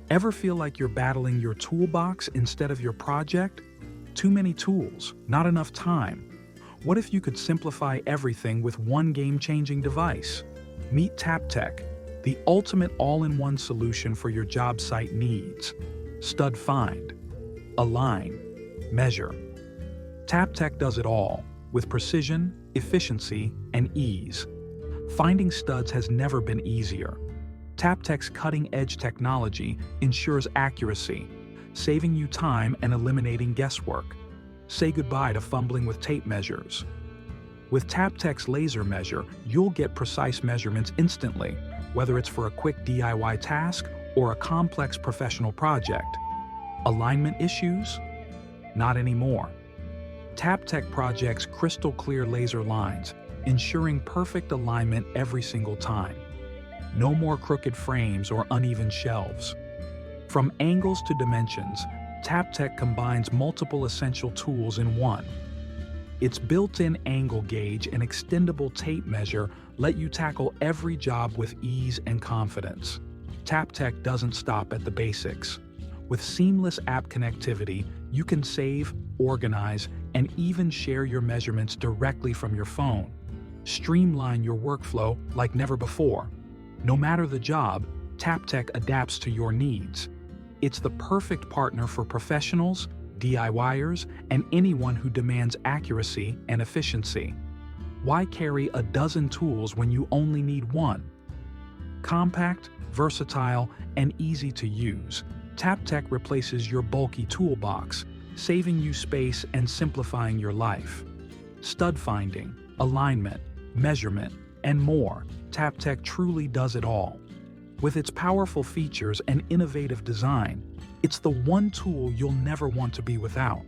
Ever feel like you're battling your toolbox instead of your project? Too many tools, not enough time. What if you could simplify everything with one game-changing device? Meet TappTec, the ultimate all-in-one solution for your job site needs. Stud find, align, measure. TappTec does it all, with precision, efficiency, and ease. Finding studs has never been easier. TappTec's cutting-edge technology ensures accuracy, saving you time and eliminating guesswork. Say goodbye to fumbling with tape measures. With TappTec's laser measure, you'll get precise measurements instantly, whether it's for a quick DIY task or a complex professional project. Alignment issues? Not anymore. TappTec projects crystal clear laser lines, ensuring perfect alignment every single time. No more crooked frames or uneven shelves. From angles to dimensions, TappTec combines multiple essential tools in one. Its built-in angle gauge and extendable tape measure let you tackle every job with ease and confidence. TappTec doesn't stop at the basics. With seamless app connectivity, you can save, organize, and even share your measurements directly from your phone. Streamline your workflow like never before. No matter the job, TappTec adapts to your needs. It's the perfect partner for professionals, DIYers, and anyone who demands accuracy and efficiency. Why carry a dozen tools when you only need one? Compact, versatile, and easy to use, TappTec replaces your bulky toolbox, saving you space and simplifying your life. Stud finding, alignment, measurement, and more, TappTec truly does it all. With its powerful features and innovative design, it's the one tool you'll never want to be without.